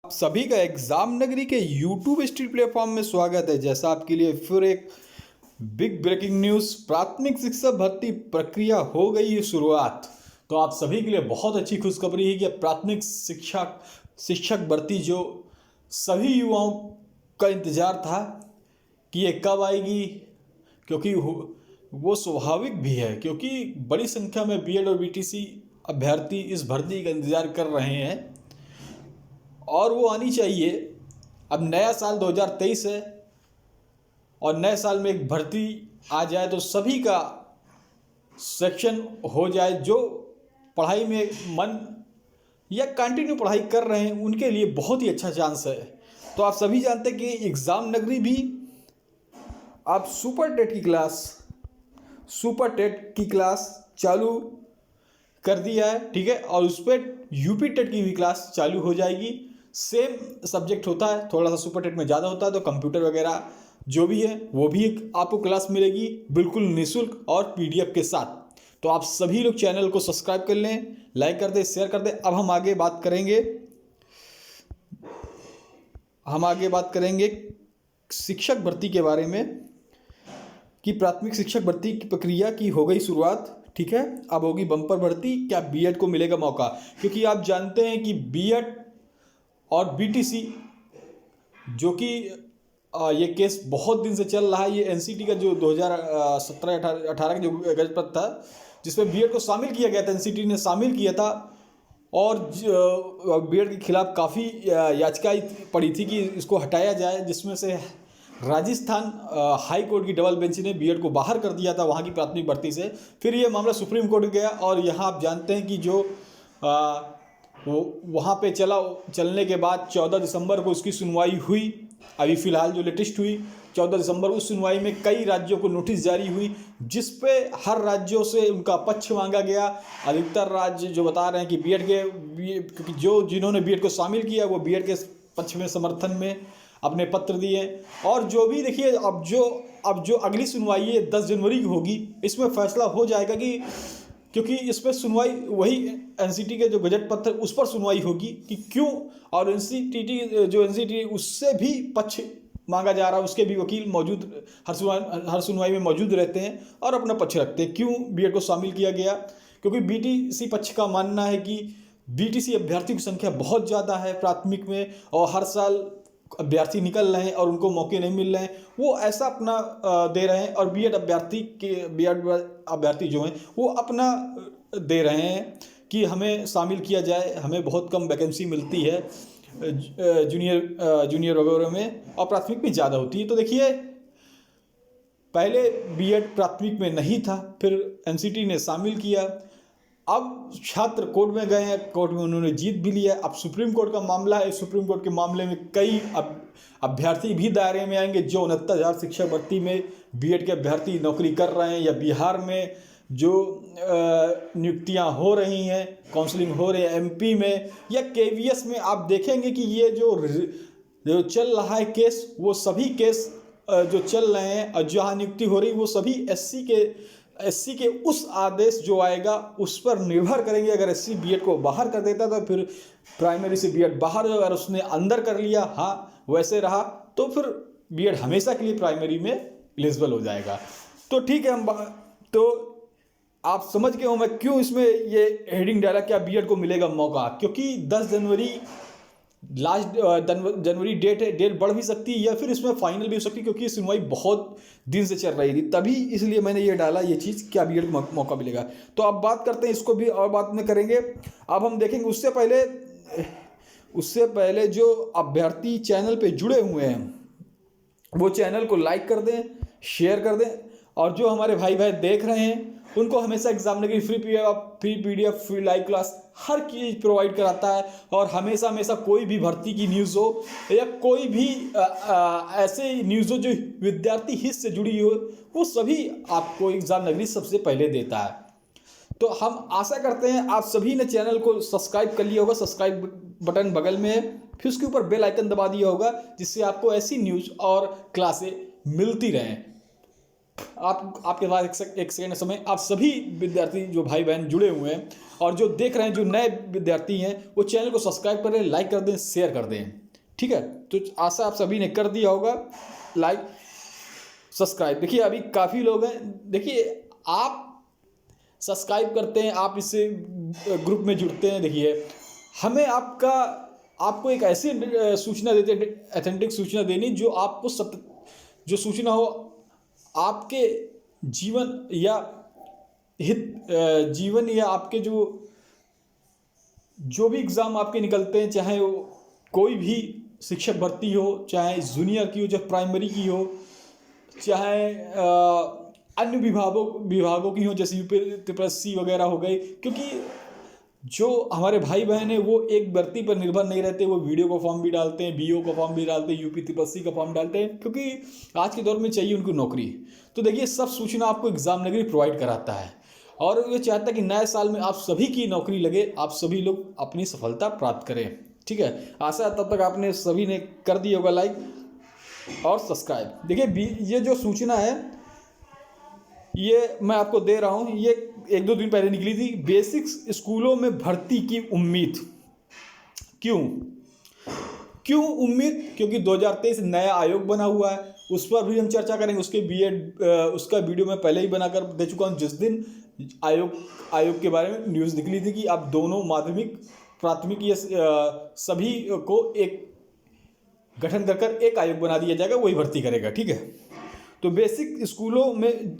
आप सभी का एग्जाम नगरी के यूट्यूब स्ट्रीट प्लेटफॉर्म में स्वागत है। जैसा आपके लिए फिर एक बिग ब्रेकिंग न्यूज़, प्राथमिक शिक्षा भर्ती प्रक्रिया हो गई है शुरुआत। तो आप सभी के लिए बहुत अच्छी खुशखबरी है कि प्राथमिक शिक्षक भर्ती जो सभी युवाओं का इंतज़ार था कि ये कब आएगी, क्योंकि वो स्वाभाविक भी है क्योंकि बड़ी संख्या में बीएड और बीटीसी अभ्यर्थी इस भर्ती का इंतज़ार कर रहे हैं और वो आनी चाहिए। अब नया साल 2023 है और नए साल में एक भर्ती आ जाए तो सभी का सेक्शन हो जाए। जो पढ़ाई में मन या कंटिन्यू पढ़ाई कर रहे हैं उनके लिए बहुत ही अच्छा चांस है। तो आप सभी जानते हैं कि एग्ज़ाम नगरी भी आप सुपर टेट की क्लास चालू कर दिया है, ठीक है। और उस पर यूपी टेट की भी क्लास चालू हो जाएगी। सेम सब्जेक्ट होता है, थोड़ा सा सुपर टेट में ज़्यादा होता है, तो कंप्यूटर वगैरह जो भी है वो भी एक आपको क्लास मिलेगी बिल्कुल निःशुल्क और पीडीएफ के साथ। तो आप सभी लोग चैनल को सब्सक्राइब कर लें, लाइक कर दें, शेयर कर दें। अब हम आगे बात करेंगे शिक्षक भर्ती के बारे में कि प्राथमिक शिक्षक भर्ती की प्रक्रिया की हो गई शुरुआत, ठीक है। अब होगी बम्पर भर्ती। क्या बीएड को मिलेगा मौका? क्योंकि आप जानते हैं कि बीएड और बीटीसी जो कि ये केस बहुत दिन से चल रहा है। ये एनसीटी का जो 2017-18 का जो गजपत्र था जिसमें बीएड को शामिल किया गया था, एनसीटी ने शामिल किया था और बीएड के खिलाफ काफ़ी याचिकाएं पड़ी थी कि इसको हटाया जाए, जिसमें से राजस्थान हाई कोर्ट की डबल बेंच ने बीएड को बाहर कर दिया था वहाँ की प्राथमिक भर्ती से। फिर ये मामला सुप्रीम कोर्ट गया और यहाँ आप जानते हैं कि जो वो वहाँ पे चलने के बाद 14 दिसंबर को उसकी सुनवाई हुई। अभी फ़िलहाल जो लेटेस्ट हुई 14 दिसंबर, उस सुनवाई में कई राज्यों को नोटिस जारी हुई जिस पे हर राज्यों से उनका पक्ष मांगा गया। अधिकतर राज्य जो बता रहे हैं कि क्योंकि जिन्होंने बीएड को शामिल किया वो बीएड के पक्ष में समर्थन में अपने पत्र दिए। और जो भी देखिए अब जो अगली सुनवाई है 10 जनवरी की होगी, इसमें फैसला हो जाएगा कि क्योंकि इस पर सुनवाई वही एनसीटी के जो बजट पत्र उस पर सुनवाई होगी कि क्यों, और एनसीटी उससे भी पक्ष मांगा जा रहा है, उसके भी वकील मौजूद हर सुनवाई में मौजूद रहते हैं और अपना पक्ष रखते हैं क्यों बीएड को शामिल किया गया। क्योंकि बीटीसी पक्ष का मानना है कि बीटीसी अभ्यर्थियों की संख्या बहुत ज़्यादा है प्राथमिक में और हर साल अभ्यर्थी निकल रहे हैं और उनको मौके नहीं मिल रहे हैं, वो ऐसा अपना दे रहे हैं। और बीएड अभ्यर्थी जो हैं वो अपना दे रहे हैं कि हमें शामिल किया जाए, हमें बहुत कम वैकेंसी मिलती है जूनियर वगैरह में और प्राथमिक में ज़्यादा होती है। तो देखिए पहले बीएड प्राथमिक में नहीं था, फिर एनसीटी ने शामिल किया। अब छात्र कोर्ट में गए हैं, कोर्ट में उन्होंने जीत भी लिया। अब सुप्रीम कोर्ट का मामला है, सुप्रीम कोर्ट के मामले में कई अभ्यर्थी भी दायरे में आएंगे। जो 69,000 शिक्षक भर्ती में बीएड के अभ्यर्थी नौकरी कर रहे हैं या बिहार में जो नियुक्तियां हो रही हैं, काउंसलिंग हो रही है एमपी में या केवीएस में, आप देखेंगे कि ये जो चल रहा है केस, वो सभी केस जो चल रहे हैं और जहाँ नियुक्ति हो रही वो सभी एससी के उस आदेश जो आएगा उस पर निर्भर करेंगे। अगर एससी बीएड को बाहर कर देता तो फिर प्राइमरी से बीएड बाहर, अगर उसने अंदर कर लिया हाँ वैसे रहा तो फिर बीएड हमेशा के लिए प्राइमरी में एलिजिबल हो जाएगा। तो ठीक है, तो आप समझ गए हो मैं क्यों इसमें ये हेडिंग डाला, क्या बीएड को मिलेगा मौका। क्योंकि 10 जनवरी लास्ट जनवरी डेट है, डेट बढ़ भी सकती है या फिर इसमें फाइनल भी हो सकती है क्योंकि सुनवाई बहुत दिन से चल रही थी, तभी इसलिए मैंने ये डाला ये चीज़, क्या बीएड को मौका मिलेगा। तो अब बात करते हैं इसको भी और बात में करेंगे। अब हम देखेंगे उससे पहले जो अभ्यर्थी चैनल पे जुड़े हुए हैं वो चैनल को लाइक कर दें, शेयर कर दें, और जो हमारे भाई देख रहे हैं उनको हमेशा Exam Nagari free PDF free live class हर चीज़ प्रोवाइड कराता है। और हमेशा कोई भी भर्ती की न्यूज़ हो या कोई भी ऐसे न्यूज़ हो जो विद्यार्थी हित से जुड़ी हो, वो सभी आपको एग्जाम नगरी सबसे पहले देता है। तो हम आशा करते हैं आप सभी ने चैनल को सब्सक्राइब कर लिया होगा, सब्सक्राइब बटन बगल में है, फिर उसके ऊपर बेल आइकन दबा दिया होगा जिससे आपको ऐसी न्यूज़ और क्लासें मिलती रहें। आपके पास एक सेकंड समय, आप सभी विद्यार्थी जो भाई बहन जुड़े हुए हैं और जो देख रहे हैं, जो नए विद्यार्थी हैं, वो चैनल को सब्सक्राइब करें, लाइक कर दें, शेयर कर दें। ठीक है, तो आशा आप सभी ने कर दिया होगा लाइक सब्सक्राइब। देखिए अभी काफ़ी लोग हैं, देखिए आप सब्सक्राइब करते हैं, आप इससे ग्रुप में जुड़ते हैं। देखिए हमें आपको एक ऐसी सूचना देते हैं, ऑथेंटिक सूचना देनी जो आपको जो सूचना हो आपके जीवन या जीवन या आपके जो भी एग्ज़ाम आपके निकलते हैं, चाहे वो कोई भी शिक्षक भर्ती हो, चाहे जूनियर की हो, चाहे प्राइमरी की हो, चाहे अन्य विभागों की हो, जैसे यूपीएससी वगैरह हो गई। क्योंकि जो हमारे भाई बहन हैं वो एक भर्ती पर निर्भर नहीं रहते, वो वीडियो का फॉर्म भी डालते हैं, बीओ का फॉर्म भी डालते हैं, यूपीएससी का फॉर्म डालते हैं, क्योंकि आज के दौर में चाहिए उनको नौकरी। तो देखिए सब सूचना आपको एग्जाम नगरी प्रोवाइड कराता है और ये चाहता है कि नए साल में आप सभी की नौकरी लगे, आप सभी लोग अपनी सफलता प्राप्त करें। ठीक है, आशा है तब तक आपने सभी ने कर दिया होगा लाइक और सब्सक्राइब। देखिए ये जो सूचना है ये मैं आपको दे रहा हूँ, ये 1-2 दिन पहले निकली थी। बेसिक स्कूलों में भर्ती की उम्मीद। क्यों उम्मीद? क्योंकि 2023 नया आयोग बना हुआ है, उस पर भी हम चर्चा करेंगे। उसका वीडियो मैं पहले ही बनाकर दे चुका हूँ। जिस दिन आयोग के बारे में न्यूज़ निकली थी कि अब दोनों माध्यमिक प्राथमिक ये सभी को एक गठन कर एक आयोग बना दिया जाएगा, वही भर्ती करेगा। ठीक है, तो बेसिक स्कूलों में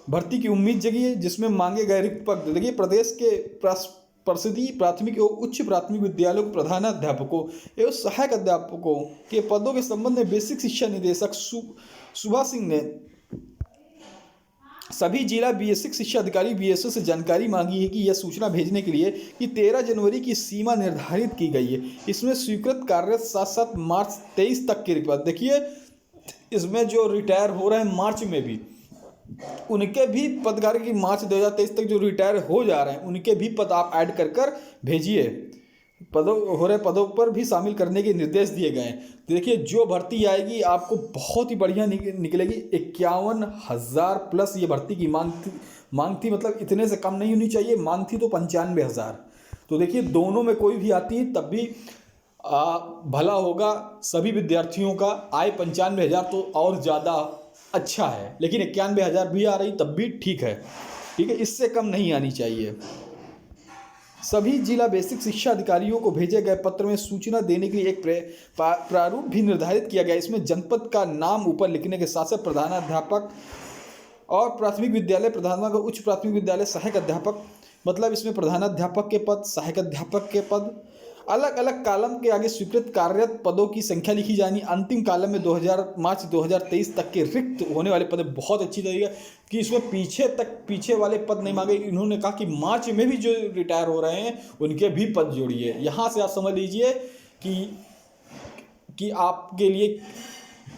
भर्ती की उम्मीद जगी है, जिसमें मांगे गए रिक्त पद। देखिए प्रदेश के प्रसिद्धि प्राथमिक एवं उच्च प्राथमिक विद्यालयों के प्रधानाध्यापकों एवं सहायक अध्यापकों के पदों के संबंध में बेसिक शिक्षा निदेशक सुभा सिंह ने सभी जिला बेसिक शिक्षा अधिकारी बीएसओ से जानकारी मांगी है कि यह सूचना भेजने के लिए कि 13 जनवरी की सीमा निर्धारित की गई है। इसमें स्वीकृत कार्यरत 7 मार्च 23 तक के रिक्त। देखिए इसमें जो रिटायर हो रहे हैं मार्च में भी, उनके भी पदकार की मार्च 2023 तक जो रिटायर हो जा रहे हैं उनके भी पद आप ऐड कर भेजिए। पदों पर भी शामिल करने के निर्देश दिए गए हैं। देखिए जो भर्ती आएगी आपको बहुत ही बढ़िया निकलेगी। 51,000 प्लस ये भर्ती की मांग थी, मतलब इतने से कम नहीं होनी चाहिए। मांग थी तो 95,000। तो देखिए दोनों में कोई भी आती है तब भी भला होगा सभी विद्यार्थियों का। आए 95,000 तो और ज़्यादा अच्छा है, लेकिन 91,000 भी आ रही तब भी ठीक है। ठीक है, इससे कम नहीं आनी चाहिए। सभी जिला बेसिक शिक्षा अधिकारियों को भेजे गए पत्र में सूचना देने के लिए एक प्रारूप भी निर्धारित किया गया। इसमें जनपद का नाम ऊपर लिखने के साथ साथ प्रधानाध्यापक और प्राथमिक विद्यालय प्रधानाध्यापक, उच्च प्राथमिक विद्यालय सहायक अध्यापक, मतलब इसमें प्रधानाध्यापक के पद, सहायक अध्यापक के पद, अलग अलग कॉलम के आगे स्वीकृत कार्यरत पदों की संख्या लिखी जानी। अंतिम कॉलम में मार्च 2023 तक के रिक्त होने वाले पद। बहुत अच्छी तरीके कि इसमें पीछे वाले पद नहीं मांगे। इन्होंने कहा कि मार्च में भी जो रिटायर हो रहे हैं उनके भी पद जोड़िए। यहाँ से आप समझ लीजिए कि आपके लिए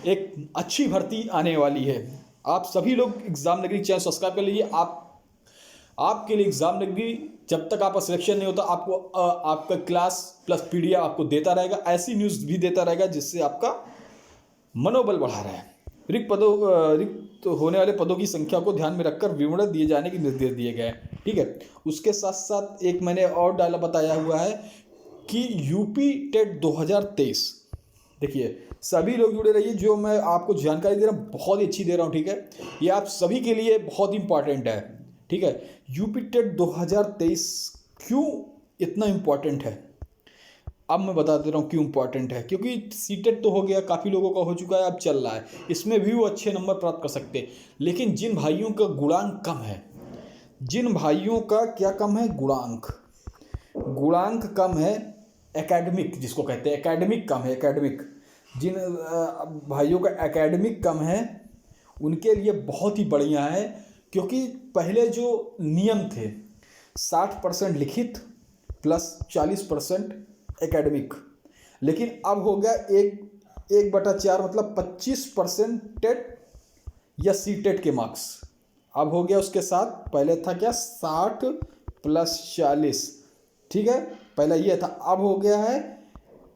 एक अच्छी भर्ती आने वाली है। आप सभी लोग एग्जाम नगरी चैनल सब्सक्राइब कर लीजिए। आपके लिए एग्जाम नगरी जब तक आपका सिलेक्शन नहीं होता आपको आपका क्लास प्लस पीडीएफ आपको देता रहेगा, ऐसी न्यूज़ भी देता रहेगा जिससे आपका मनोबल बढ़ा रहा है। रिक्त होने वाले पदों की संख्या को ध्यान में रखकर विवरण दिए जाने के निर्देश दिए गए हैं। ठीक है, उसके साथ साथ एक मैंने और बताया हुआ है कि यूपी टेट 2023। देखिए सभी लोग जुड़े रहिए, जो मैं आपको जानकारी दे रहा हूँ बहुत ही अच्छी दे रहा हूँ। ठीक है, ये आप सभी के लिए बहुत इंपॉर्टेंट है। ठीक है, यूपी टेट 2023 क्यों इतना इम्पॉर्टेंट है अब मैं बता दे रहा हूँ क्यों इम्पॉर्टेंट है। क्योंकि सीटेट तो हो गया, काफ़ी लोगों का हो चुका है, अब चल रहा है, इसमें भी वो अच्छे नंबर प्राप्त कर सकते हैं। लेकिन जिन भाइयों का गुणांक कम है, जिन भाइयों का क्या कम है, गुणांक कम है, एकेडमिक जिसको कहते हैं, एकेडमिक कम है, एकेडमिक जिन भाइयों का एकेडमिक कम है उनके लिए बहुत ही बढ़िया है। क्योंकि पहले जो नियम थे 60% लिखित प्लस 40% एकेडमिक, लेकिन अब हो गया 1/4 मतलब 25% टेट या सी टेट के मार्क्स अब हो गया। उसके साथ पहले था क्या 60 + 40। ठीक है, पहले ये था, अब हो गया है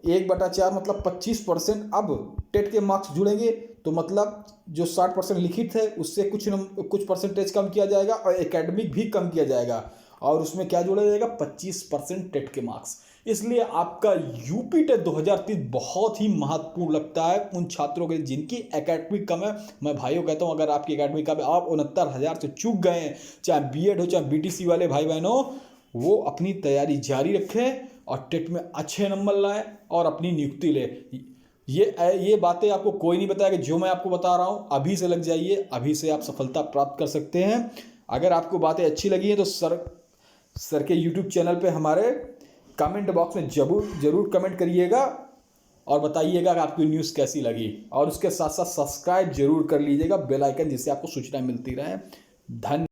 1/4 मतलब 25%। अब टेट के मार्क्स जुड़ेंगे तो मतलब जो 60% लिखित है उससे कुछ परसेंटेज कम किया जाएगा और एकेडमिक भी कम किया जाएगा, और उसमें क्या जोड़ा जाएगा, 25% टेट के मार्क्स। इसलिए आपका यूपी टेट 2023 बहुत ही महत्वपूर्ण लगता है उन छात्रों के जिनकी एकेडमिक कम है। मैं भाइयों कहता हूं, अगर आपकी एकेडमिक कम है, आप 69,000 से चूक गए हैं, चाहे बीएड हो चाहे बीटीसी वाले भाई बहनों, वो अपनी तैयारी जारी रखें और टेट में अच्छे नंबर लाएं और अपनी नियुक्ति ले। ये बातें आपको कोई नहीं बताएगा, जो मैं आपको बता रहा हूं अभी से लग जाइए, अभी से आप सफलता प्राप्त कर सकते हैं। अगर आपको बातें अच्छी लगी हैं तो सर के यूट्यूब चैनल पे हमारे कमेंट बॉक्स में जरूर कमेंट करिएगा और बताइएगा कि आपकी न्यूज़ कैसी लगी, और उसके साथ साथ सब्सक्राइब जरूर कर लीजिएगा बेल आइकन, जिससे आपको सूचना मिलती रहे। धन्यवाद।